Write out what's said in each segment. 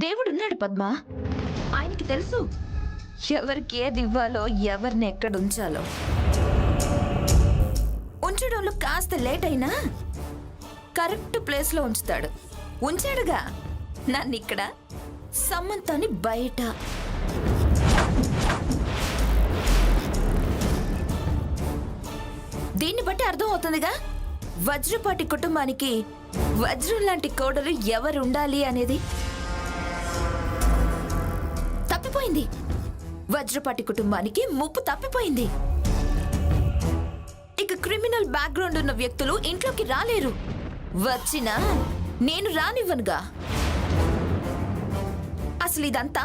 దేవుడున్నాడు పద్మ. ఆయనకి తెలుసు ఎవరికి ఏది ఇవ్వాలో, ఎవరిని ఎక్కడ ఉంచాలో. ఉంచడంలో కాస్త లేట్ అయినా కరెక్ట్ ప్లేస్ లో ఉంచుతాడు. ఉంచాడుగా నన్ను ఇక్కడ, సమంతాన్ని బయట. దీన్ని బట్టి అర్థం అవుతుందిగా వజ్రపాటి కుటుంబానికి వజ్రం లాంటి కోడలు ఎవరు ఉండాలి అనేది. తప్పిపోయింది. వజ్రపాటి కుటుంబానికి ముప్పు తప్పిపోయింది. ఇక క్రిమినల్ బ్యాక్గ్రౌండ్ ఉన్న వ్యక్తులు ఇంట్లోకి రాలేరు. వచ్చినా నేను రానివ్వనుగా. అసలు ఇదంతా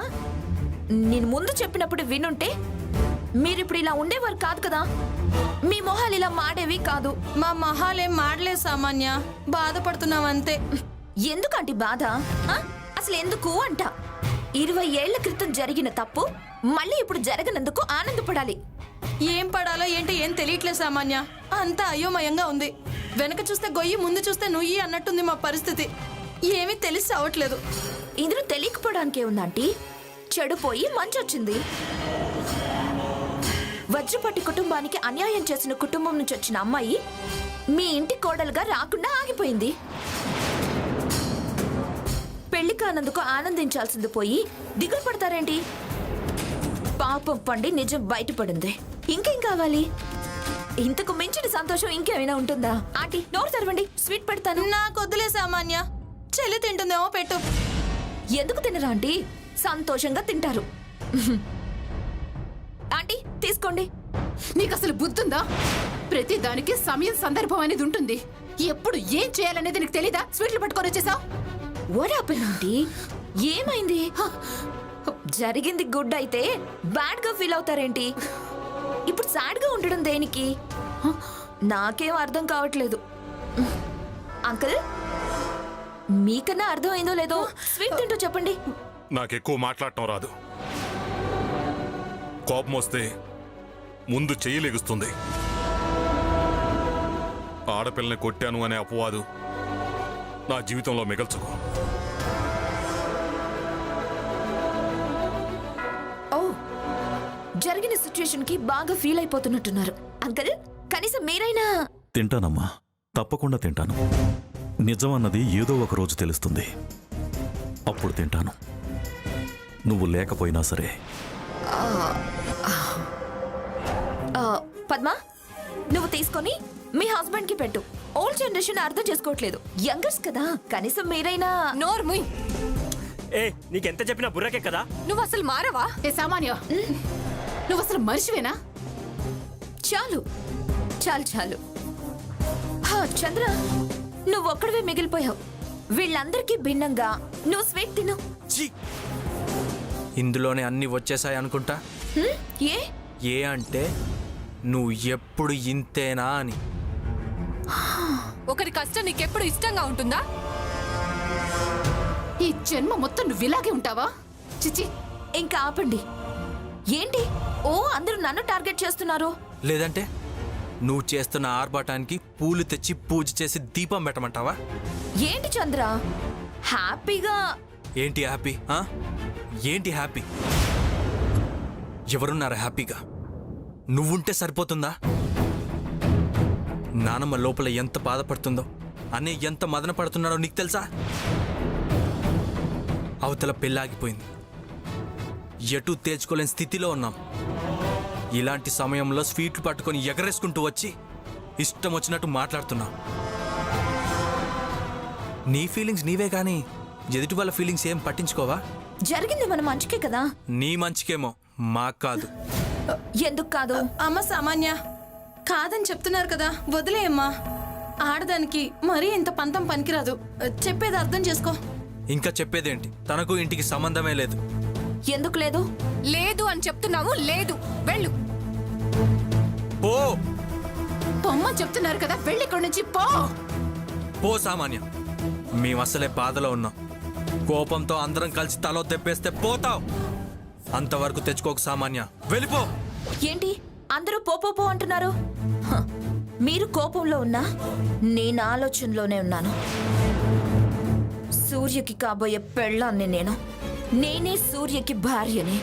నేను ముందు చెప్పినప్పుడు వినుంటే మీరిప్పుడు ఇలా ఉండేవారు కాదు కదా. మీ మొహాలు ఇలా మాడేవి కాదు. మా మొహాలేం మాడలే సామాన్య, బాధపడుతున్నాం అంతే. ఎందుకంటే బాధ? అసలు ఎందుకు అంట. 20 ఏళ్ల క్రితం జరిగిన తప్పు మళ్ళీ ఇప్పుడు జరగనందుకు ఆనందపడాలి. ఏం పడాలో ఏంటో ఏం తెలియట్లే సామాన్య. అంతా అయోమయంగా ఉంది. వెనక చూస్తే గొయ్యి, ముందు చూస్తే నుయ్యి అన్నట్టుంది మా పరిస్థితి. ఏమీ తెలిసి అవట్లేదు. ఇందులో తెలియకపోవడానికే ఉందంటీ. చెడిపోయి మంచొచ్చింది. వజ్రపాటి కుటుంబానికి అన్యాయం చేసిన కుటుంబం నుంచి వచ్చిన అమ్మాయి మీ ఇంటి కోడలుగా రాకుండా ఆగిపోయింది. పెళ్లి కానందుకు ఆనందించాల్సింది పోయి దిగులు పడతారేంటి? పాపం పండి నిజం బయటపడింది. ఇంకేం కావాలి? ఇంతకు మించిన సంతోషం ఇంకేమైనా ఉంటుందా? ఆంటీ నోరు తెరవండి, స్వీట్ పెడతాను. నాకు వద్దులే సామాన్య, చెల్లి తింటుందేమో పెట్టు. ఎందుకు తినరా ఆంటీ? సంతోషంగా తింటారు. ఆంటీ తీసుకోండి. నీకు అసలు బుద్ధుందా? ప్రతి దానికి సమయం సందర్భం అనేది ఉంటుంది. ఎప్పుడు ఏం చేయాలనేది నీకు తెలీదా? స్వీట్లు పట్టుకొని వచ్చేసావు. What happened aunty? ఏమైంది? జరిగింది గుడ్ అయితే బ్యాడ్ గా ఫీల్ అవుతారేంటి? ఇప్పుడు సాడ్ గా ఉండడం దేనికి? నాకేం అర్థం కావట్లేదు. అంకుల్ మీకన్నా అర్థం అయిందో లేదో స్వీట్ తింటూ చెప్పండి. నాకెక్కువ మాట్లాడటం రాదు. కోపం వస్తే ముందు చెయ్యి లెగుస్తుంది. ఆడపిల్లని కొట్టాను అనే అపవాదు నా జీవితంలో మిగల్చుకో. ఓ, జరిగిన సిచ్యుయేషన్ కి బాగా ఫీల్ అయిపోతున్నట్టున్నారు. అంకుల్ కనీసం మీరైనా. తింటానమ్మా, తప్పకుండా తింటాను. నిజం అన్నది ఏదో ఒక రోజు తెలుస్తుంది. అప్పుడు తింటాను, నువ్వు లేకపోయినా సరే. పద్మ నువ్వు తీసుకొని మీ హస్బెండ్ కి పెట్టు. ఓల్డ్ జనరేషన్ అర్థం చేసుకోవట్లేదు. యంగర్స్ కదా, కనీసం మీరైనా. నోర్ముయ్. ఏ నీకెంత చెప్పినా బుర్రకే కదా. నువ్వు అసలు మారవా? ఏ సామాన్య, నువ్వు అసలు మనిషివేనా? చాలు చాలు చాలు. చంద్ర నువ్వు ఒక్కడవే మిగిలిపోయావు. వీళ్ళందరికీ భిన్నంగా నువ్వు స్వీట్ తిను. ఇందులోనే అన్ని వచ్చేసాయి అనుకుంటా. ఏ ఏ అంటే నువ్వు ఎప్పుడు ఇంతేనా అని. ఒకరి కష్టం నీకెప్పుడు ఇష్టంగా ఉంటుందా? ఈ జన్మ మొత్తం నువ్వు ఇలాగే ఉంటావా? చిచి. ఇంకా ఆపండి. ఏంటి ఓ అందరూ నన్ను టార్గెట్ చేస్తున్నారు? లేదంటే నువ్వు చేస్తున్న ఆర్భాటానికి పూలు తెచ్చి పూజ చేసి దీపం పెట్టమంటావా? ఏంటి చంద్ర హ్యాపీగా? ఏంటి హ్యాపీ? ఏంటి హ్యాపీ? ఎవరున్నారా హ్యాపీగా? నువ్వుంటే సరిపోతుందా? నానమ్మ లోపల ఎంత బాధపడుతుందో, అనే ఎంత మదన పడుతున్నాడో నీకు తెలుసా? అవతల పెళ్ళాగిపోయింది, ఎటు తేల్చుకోలేని స్థితిలో ఉన్నాం. ఇలాంటి సమయంలో స్వీట్లు పట్టుకొని ఎగరేసుకుంటూ వచ్చి ఇష్టం వచ్చినట్టు మాట్లాడుతున్నా. నీ ఫీలింగ్స్ నీవే కానీ ఎదుటి వాళ్ళ ఫీలింగ్స్ ఏం పట్టించుకోవా? జరిగింది మన మంచికే కదా. నీ మంచికేమో, మాకు కాదు. ఎందుకు కాదు? అమ్మ సామాన్య, కాదని చెప్తున్నారు కదా, వదిలేయమ్మా. ఆడదానికి మరీ ఇంత పంతం పనికిరాదు. చెప్పేది అర్థం చేసుకో. ఇంకా చెప్పేదేంటి? తనకు ఇంటికి సంబంధమే లేదు. ఎందుకు లేదు? లేదు అని చెప్తున్నావు. లేదు, వెళ్ళు. పో పొమ్మని చెప్తున్నారు కదా, వెళ్ళి ఇక్కడి నుంచి పో. పో సామాన్యం. మేము అసలే బాధలో ఉన్నాం. కోపంతో అందరం కలిసి తలో తెప్పేస్తే పోతావు. అంతవరకు తెచ్చుకోక సామాన్య, వెళ్ళిపో. ఏంటి అందరూ పో అంటున్నారు? మీరు కోపంలో ఉన్నా నేను ఆలోచనలోనే ఉన్నాను. సూర్యకి కాబోయే పెళ్ళాన్ని నేను. నేనే సూర్యకి భార్యని.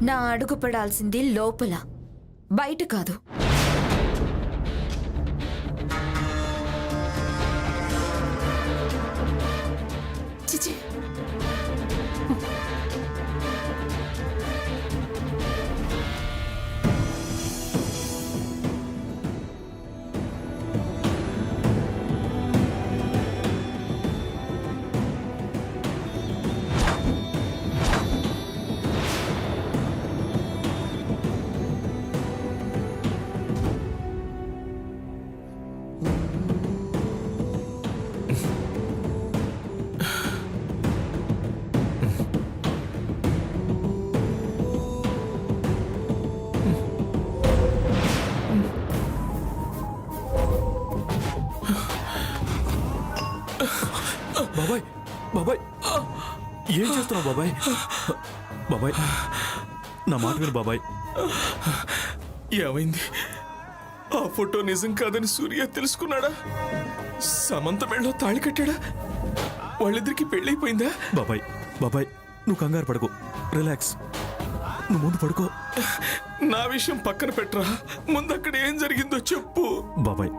నా అడుగు పడాల్సింది లోపల, బయట కాదు. చిచి, బాబాయ్ బాబాయ్ ఏం చేస్తున్నావు బాబాయ్? బాబాయ్ నా మాట విను బాబాయ్. ఏమైంది? ఆ ఫోటో నిజం కాదని సూర్య తెలుసుకున్నాడా? సమంత మెళ్ళలో తాళి కట్టాడా? వాళ్ళిద్దరికి పెళ్ళైపోయిందా? బాబాయ్ బాబాయ్ నువ్వు కంగారు పడకు, రిలాక్స్. నువ్వు ముందు పడుకో. నా విషయం పక్కన పెట్టరా, ముందు అక్కడ ఏం జరిగిందో చెప్పు. బాబాయ్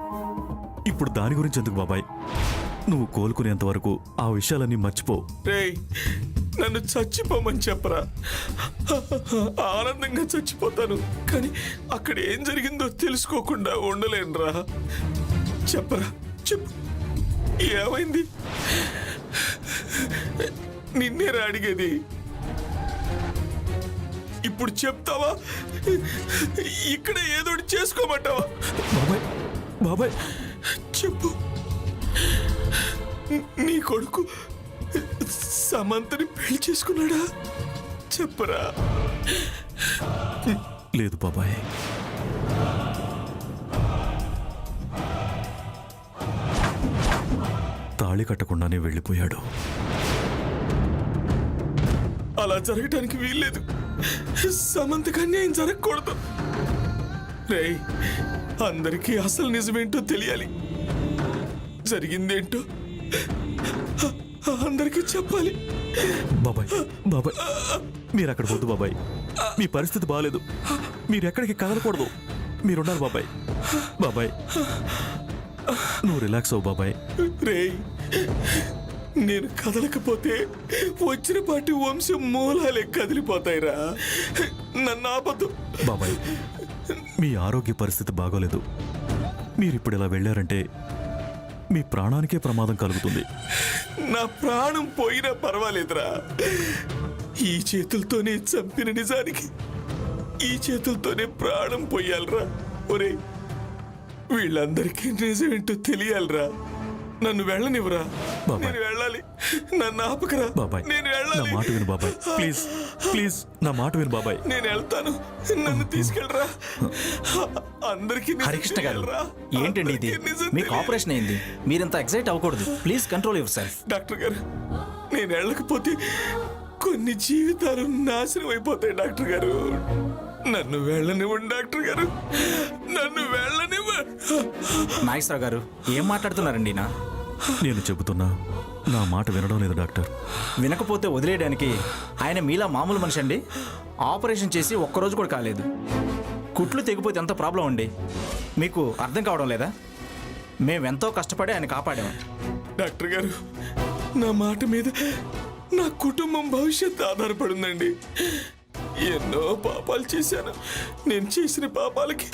ఇప్పుడు దాని గురించి ఎందుకు బాబాయ్? నువ్వు కోలుకునేంత వరకు ఆ విషయాలన్నీ మర్చిపో. రేయ్, నన్ను చచ్చిపోమని చెప్పరా, ఆనందంగా చచ్చిపోతాను. కానీ అక్కడ ఏం జరిగిందో తెలుసుకోకుండా ఉండలేనురా. చెప్పరా, చెప్పు, ఏమైంది? నిన్నేరా అడిగేది. ఇప్పుడు చెప్తావా, ఇక్కడే ఏదో ఒకటి చేసుకోమంటావా? బాబాయ్ బాబాయ్ చెప్పు. నీ కొడుకు సమంతని పెళ్లి చేసుకున్నాడా? చెప్పరా. లేదు బాబాయ్. తాళి కట్టకుండానే వెళ్ళిపోయాడు. అలా జరగటానికి వీల్లేదు. సమంతకు అన్యాయం జరగకూడదు. రేయ్, అందరికీ అసలు నిజమేంటో తెలియాలి. జరిగిందేంటో అందరికీ చెప్పాలి. బాబాయ్ బాబాయ్ మీరు అక్కడ వద్దు బాబాయ్. మీ పరిస్థితి బాగాలేదు. మీరు ఎక్కడికి కదలకూడదు. మీరున్నారు బాబాయ్. బాబాయ్ నువ్వు రిలాక్స్ అవ్వు బాబాయ్. రేయ్, నేను కదలకపోతే వచ్చిన పాటి వంశం మూలాలే కదిలిపోతాయిరా. నన్ను ఆపద్దు. బాబాయ్ మీ ఆరోగ్య పరిస్థితి బాగోలేదు. మీరిప్పుడు ఇలా వెళ్ళారంటే మీ ప్రాణానికే ప్రమాదం కలుగుతుంది. నా ప్రాణం పోయినా పర్వాలేదురా. ఈ చేతులతోనే చంపిన నిజానికి ఈ చేతులతోనే ప్రాణం పోయాలరా. ఒరే, వీళ్ళందరికీ నిజమేంటో తెలియాలరా. నన్ను వెళ్ళనివ్వరా. బాబాయ్. నేను వెళ్ళాలి. నన్ను ఆపకరా. బాబాయ్ నేను నా వెళ్ళాలి. మాట విను బాబాయ్. ప్లీజ్ ప్లీజ్ నా మాట విను బాబాయ్. నేను వెళ్తాను. నన్ను తీసుకెళ్ళరా. అందరికీ నిజం హరికృష్ణ గారు, తెలియాలిరా. ఏంటండి ఇది? అందరికీ నిజం మీకు తెలియాలి. ఆపరేషన్ అయింది, మీరంత ఎగ్జైట్ అవ్వకూడదు. Please control your self. Doctor గారు, నేను వెళ్ళకపోతే కొన్ని జీవితాలు నాశనం అయిపోతాయి. డాక్టర్ గారు, నన్ను వెళ్ళనివ్వండి. డాక్టర్ గారు, నన్ను వెళ్ళనివ్వండి. నాగేశ్వరరావు గారు, ఏం మాట్లాడుతున్నారండి? నేను చెబుతున్నా నా మాట వినడం లేదు డాక్టర్. వినకపోతే వదిలేయడానికి ఆయన మీలా మామూలు మనిషి అండి. ఆపరేషన్ చేసి ఒక్కరోజు కూడా కాలేదు. కుట్లు తెగిపోతే ఎంత ప్రాబ్లం అండి? మీకు అర్థం కావడం లేదా? మేమెంతో కష్టపడి ఆయన కాపాడాము. డాక్టర్ గారు, నా మాట మీద నా కుటుంబం భవిష్యత్తు ఆధారపడిందండి. ఎన్నో పాపాలు చేశాను. నేను చేసిన పాపాలకి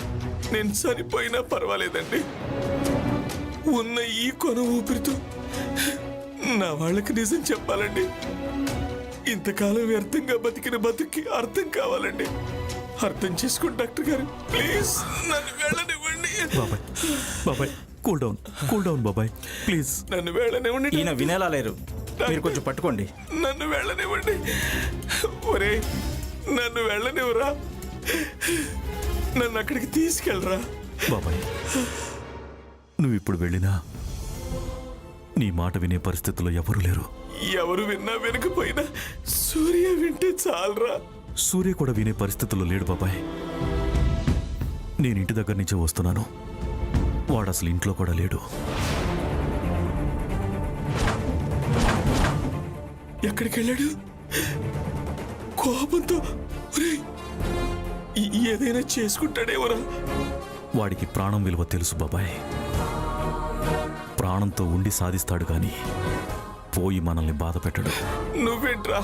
నేను చనిపోయినా పర్వాలేదండి. ఉన్న ఈ కొన ఊపిరితో నా వాళ్ళకి నిజం చెప్పాలండి. ఇంతకాలం వ్యర్థంగా బతికిన బతుకి అర్థం కావాలండి. అర్థం చేసుకోండి డాక్టర్ గారు, ప్లీజ్ నన్ను వెళ్ళనివ్వండి. బాబాయ్ బాబాయ్ కూల్ డౌన్ బాబాయ్ ప్లీజ్. నన్ను వెళ్ళనివ్వండి. ఈయన వినేలా లేరు. మీరు కొంచెం పట్టుకోండి. నన్ను వెళ్ళనివ్వండి. ఒరే, నన్ను వెళ్ళనివ్వరా. నన్ను అక్కడికి తీసుకెళ్ళరా. బాబాయ్ నువ్వు ఇప్పుడు వెళ్ళినా నీ మాట వినే పరిస్థితుల్లో ఎవరూ లేరు. ఎవరు విన్నా వినకపోయినా సూర్య వింటే చాలరా. సూర్య కూడా వినే పరిస్థితుల్లో లేడు బాబాయ్. నేను ఇంటి దగ్గర నుంచే వస్తున్నాను. వాడు అసలు ఇంట్లో కూడా లేడు. ఎక్కడికి వెళ్ళాడు? కోపంతో ఒరేయ్, ఏదైనా చేసుకుంటాడేమోరా. వాడికి ప్రాణం విలువ తెలుసు బాబాయ్. ప్రాణంతో ఉండి సాధిస్తాడు గాని పోయి మనల్ని బాధ పెట్టడు. నువ్వేంట్రా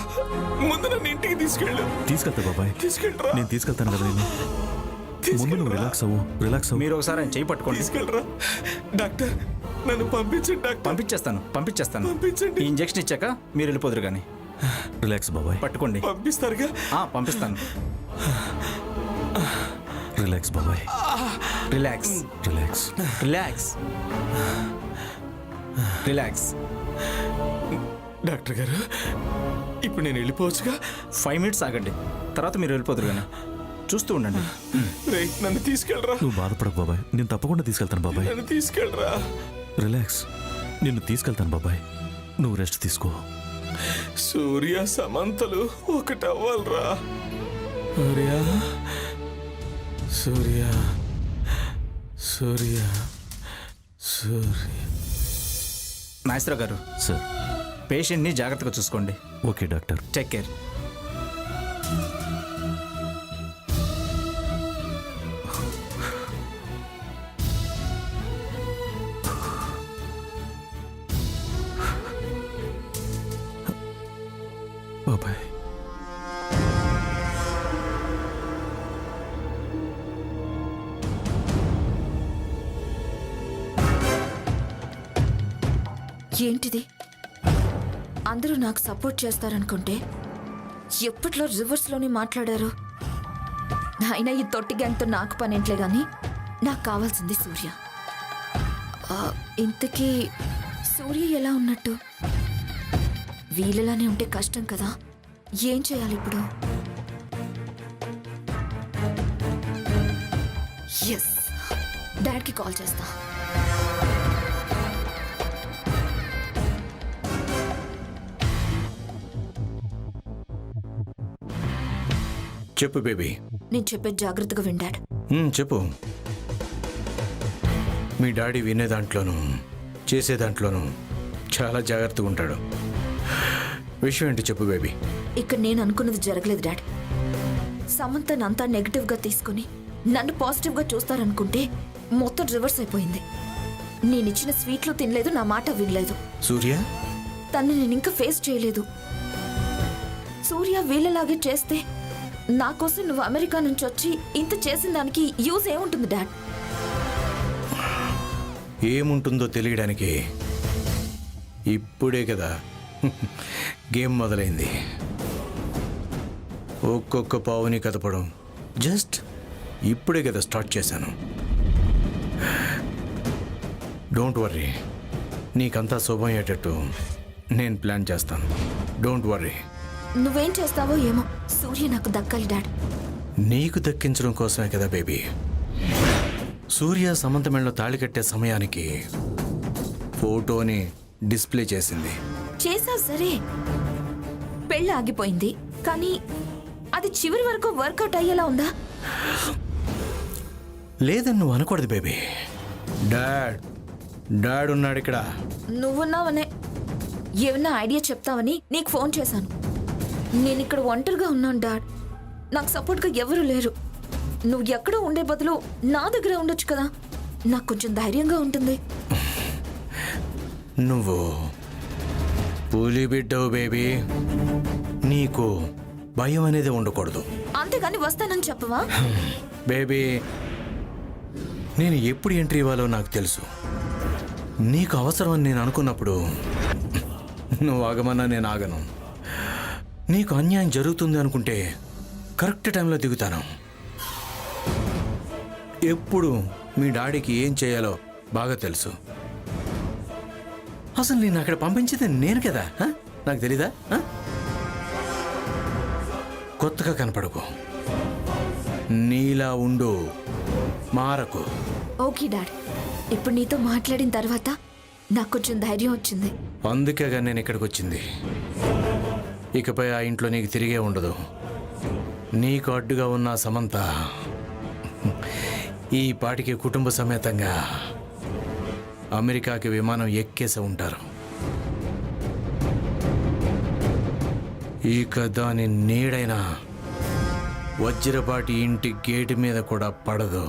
ముందు నన్ను ఇంటికి తీసుకెళ్ళు. తీసుకెళ్తా బాబాయ్, తీసుకెళ్ళరా. నేను తీసుకెళ్తాను కదా. నేను ముందు నువ్వు రిలాక్స్ అవ్వు, రిలాక్స్ అవ్వు. మీరు ఒకసారి ఆయన చేయి పట్టుకోండి. తీసుకెళ్ళరా. డాక్టర్ నన్ను పంపించండి. డాక్టర్ పంపించేస్తాను పంపించండి. ఈ ఇంజెక్షన్ ఇచ్చాక మీరు వెళ్ళిపోదురు కానీ. రిలాక్స్ బాబాయ్, పట్టుకోండి. పంపిస్తారుగా. పంపిస్తాను. రిలాక్స్ బాబాయ్, relax relax. Relax relax. Doctor గారు ఇప్పుడు నేను వెళ్ళిపోవచ్చుగా? 5 minutes ఆగండి, తర్వాత మీరు వెళ్ళిపోదురు కానీ. చూస్తూ ఉండండి. రేయ్ నన్ను తీసుకెళ్ళరా. నువ్వు బాధపడకు బాబాయ్, నేను తప్పకుండా తీసుకెళ్తాను బాబాయ్. నన్ను తీసుకెళ్ళరా. రిలాక్స్, నిన్ను తీసుకెళ్తాను బాబాయ్. నువ్వు రెస్ట్ తీసుకో. సూర్య సమంతలు ఒకటవ్వాలరా. సూర్య సూర్య సూర్య సూర్య. నాగేశ్వరరావు గారు, సార్. పేషెంట్ని జాగ్రత్తగా చూసుకోండి. Okay doctor. Take care. బాబాయ్. ఏంటిది? అందరూ నాకు సపోర్ట్ చేస్తారనుకుంటే ఎప్పట్లో రివర్స్లోనే మాట్లాడారు. అయినా ఈ తొట్టి గ్యాంగ్తో నాకు పనేంట్లే కానీ నాకు కావాల్సింది సూర్య. ఇంతకీ సూర్య ఎలా ఉన్నట్టు? వీళ్ళలానే ఉంటే కష్టం కదా. ఏం చేయాలి ఇప్పుడు? ఎస్, డాడ్కి కాల్ చేస్తా. చెప్పు బేబీ. నేను చెప్పేది జాగ్రత్తగా విండాడు. చెప్పు. మీ డాడీ వినే దాంట్లోనూ చేసే దాంట్లోనూ చాలా జాగ్రత్తగా ఉంటాడు. విషయం ఏంటి చెప్పు బేబీ. ఇక్కడ నేను అనుకున్నది జరగలేదు డాడ్. సమంతన్ అంతా నెగిటివ్గా తీసుకుని నన్ను పాజిటివ్గా చూస్తారనుకుంటే మొత్తం రివర్స్ అయిపోయింది. నేనిచ్చిన స్వీట్లు తినలేదు, నా మాట వినలేదు. సూర్య తన్ని నేను ఇంకా ఫేస్ చేయలేదు. సూర్య వీళ్ళలాగే చేస్తే నా కోసం నువ్వు అమెరికా నుంచి వచ్చి ఇంత చేసిన దానికి యూజ్ ఏముంటుంది డాడ్? ఏముంటుందో తెలియడానికి ఇప్పుడే కదా గేమ్ మొదలైంది. ఒక్కొక్క పావుని కదపడం జస్ట్ ఇప్పుడే కదా స్టార్ట్ చేశాను. డోంట్ వర్రీ, నీకంతా శుభం అయ్యేటట్టు నేను ప్లాన్ చేస్తాను. Don't worry. నువ్వేం చేస్తావో ఏమో, సూర్య నాకు దక్కాలి డాడ్. నీకు దక్కించడం కోసమే కదా బేబీ. సూర్య సమంత మెడలో తాళి కట్టే సమయానికి ఫోటోని డిస్ప్లే చేసింది. చేసా సరే, పెళ్ళి ఆగిపోయింది, కానీ అది చివరి వరకు వర్కౌట్ అయ్యేలా ఉందా? లేదని నువ్వు అనకూడదు బేబీ. డాడ్ ఉన్నాడు ఇక్కడ. నువ్వున్నావనే ఏమన్నా ఐడియా చెప్తావని నీకు ఫోన్ చేశాను. నేను ఇక్కడ ఒంటరిగా ఉన్నాను డాడ్. నాకు సపోర్ట్గా ఎవరు లేరు. నువ్వు ఎక్కడో ఉండే బదులు నా దగ్గర ఉండొచ్చు కదా, నాకు కొంచెం ధైర్యంగా ఉంటుంది. నువ్వు పులి బిడ్డవు బేబీ. నీకు భయం అనేది ఉండకూడదు. అంతేగాని వస్తానని చెప్పవా? బేబీ, నేను ఎప్పుడు ఎంట్రీ ఇవ్వాలో నాకు తెలుసు. నీకు అవసరం అని నేను అనుకున్నప్పుడు నువ్వు ఆగమన్నా నేను ఆగను. నీకు అన్యాయం జరుగుతుంది అనుకుంటే కరెక్ట్ టైంలో దిగుతాను. ఎప్పుడు మీ డాడీకి ఏం చేయాలో బాగా తెలుసు. అసలు నేను అక్కడ పంపించేది నేను కదా, నాకు తెలీదా? కొత్తగా కనపడకు, నీలా ఉండు, మారకు. ఓకే డాడ్, ఇప్పుడు నీతో మాట్లాడిన తర్వాత నాకు కొంచెం ధైర్యం వచ్చింది. అందుకేగా నేను ఇక్కడికి వచ్చింది. ఇకపై ఆ ఇంట్లో నీకు తిరిగే ఉండదు. నీకు అడ్డుగా ఉన్న సమంత ఈ పాటికి కుటుంబ సమేతంగా అమెరికాకి విమానం ఎక్కేసి ఉంటారు. ఇక దాని నీడైనా వజ్రపాటి ఇంటి గేటు మీద కూడా పడదు.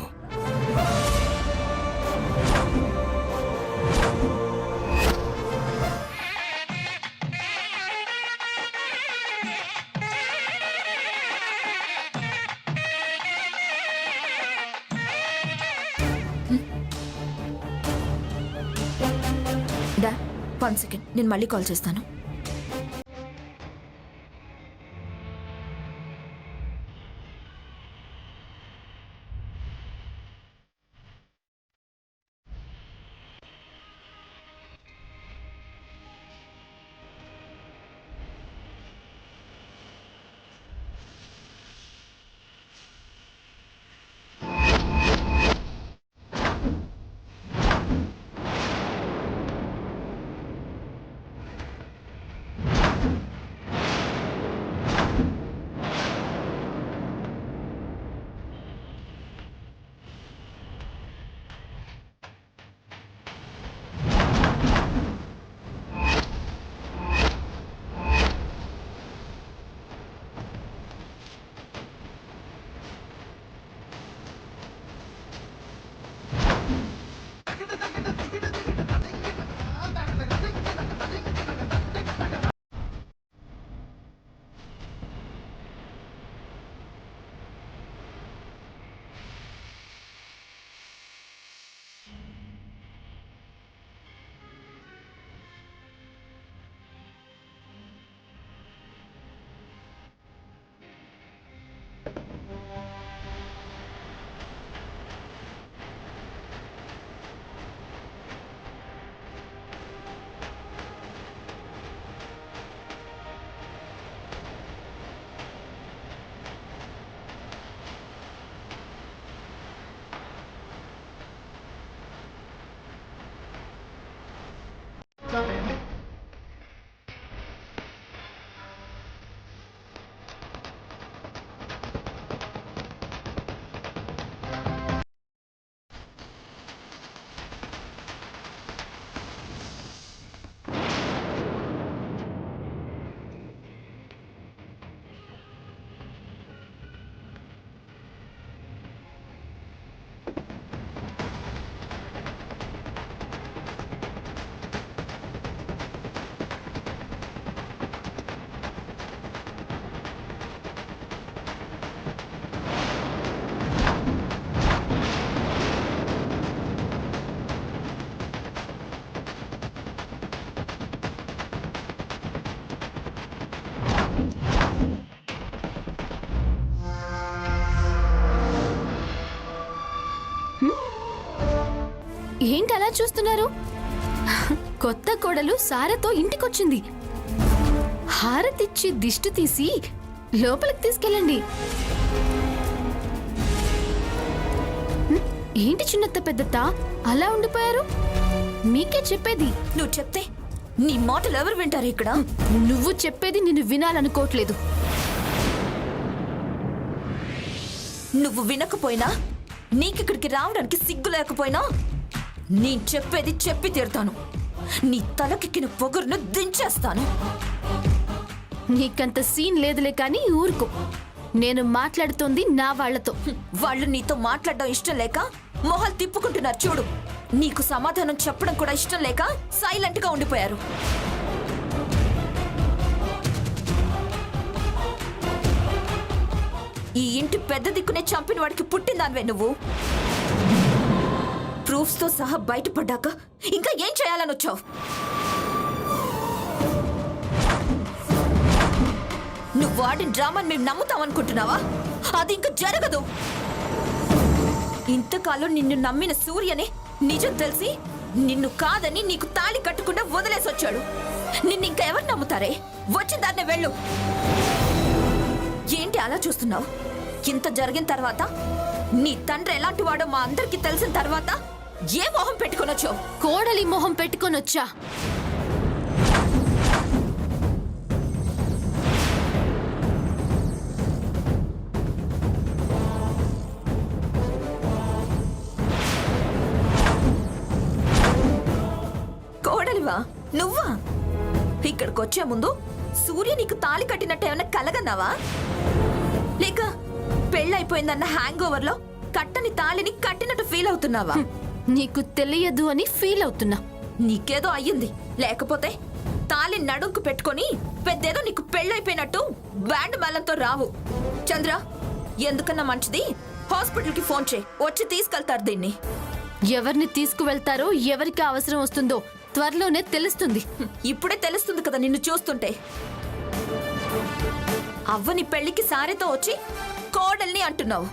డా 1 సెకండ్, నేను మళ్ళీ కాల్ చేస్తాను. ఏంటి అలా చూస్తున్నారు? కొత్త కోడలు సారతో ఇంటికొచ్చింది. హారతిచ్చి దిష్టి తీసి లోపలికి తీసుకెళ్ళండి. ఏంటి చిన్నత్త పెద్దత్త అలా ఉండిపోయారు? మీకే చెప్పేది. నువ్వు చెప్తే నీ మాటలు ఎవరు వింటారు ఇక్కడ? నువ్వు చెప్పేది నేను వినాలనుకోవట్లేదు. నువ్వు వినకపోయినా, నీకిక్కడికి రావడానికి సిగ్గు లేకపోయినా, నేను చెప్పేది చెప్పి తీరుతాను. నీ తలకెక్కిన పొగరును దించేస్తాను. నీకంత సీన్ లేదులే కానీ ఊరుకో. నేను మాట్లాడుతోంది నా వాళ్లతో. వాళ్ళు నీతో మాట్లాడడం ఇష్టం లేక మొహాలు తిప్పుకుంటున్నారు చూడు. నీకు సమాధానం చెప్పడం కూడా ఇష్టం లేక సైలెంట్ గా ఉండిపోయారు. ఈ ఇంటి పెద్ద దిక్కునే చంపిన వాడికి పుట్టిందానివే నువ్వు. ప్రూఫ్స్ తో సహా బయటపడ్డాక ఇంకా ఏం చేయాలని వచ్చావు? నువ్వు వాడిన డ్రామాని మేము నమ్ముతామనుకుంటున్నావా? అది ఇంకా జరగదు. ఇంతకాలం నిన్ను నమ్మిన సూర్యనే నిజం తెలిసి నిన్ను కాదని నీకు తాళి కట్టకుండా వదిలేసి వచ్చాడు. నిన్ను ఇంకా ఎవరు నమ్ముతారే? వచ్చి దాన్నే వెళ్ళు. ఏంటి అలా చూస్తున్నావు? ఇంత జరిగిన తర్వాత, నీ తండ్రి ఎలాంటి వాడో మా అందరికి తెలిసిన తర్వాత ఏ మొహం పెట్టుకొనొచ్చావు? కోడలి మొహం పెట్టుకొనొచ్చా? కోడలివా నువ్వా? ఇక్కడికొచ్చే ముందు సూర్య నీకు తాళి కట్టినట్టు ఏమైనా కలగన్నావా? లేక పెళ్ళైపోయిందన్న హ్యాంగ్ ఓవర్ లో కట్టని తాళిని కట్టినట్టు ఫీల్ అవుతున్నావా? నీకు తెలియదు అని ఫీల్ అవుతున్నా. నీకేదో అయ్యింది. లేకపోతే తాళి నడుంకు పెట్టుకొని పెద్దేదో నీకు పెళ్ళైపోయినట్టు బ్యాండ్ మేళంతో రావు. చంద్ర, ఎందుకన్నా మంచిది హాస్పిటల్కి ఫోన్ చేయి, వచ్చి తీసుకెళ్తారు దీన్ని. ఎవరిని తీసుకువెళ్తారో ఎవరికి అవసరం వస్తుందో త్వరలోనే తెలుస్తుంది. ఇప్పుడే తెలుస్తుంది కదా నిన్ను చూస్తుంటే. అవ్వని పెళ్లికి సారెతో వచ్చి కోడల్ని అంటున్నావు.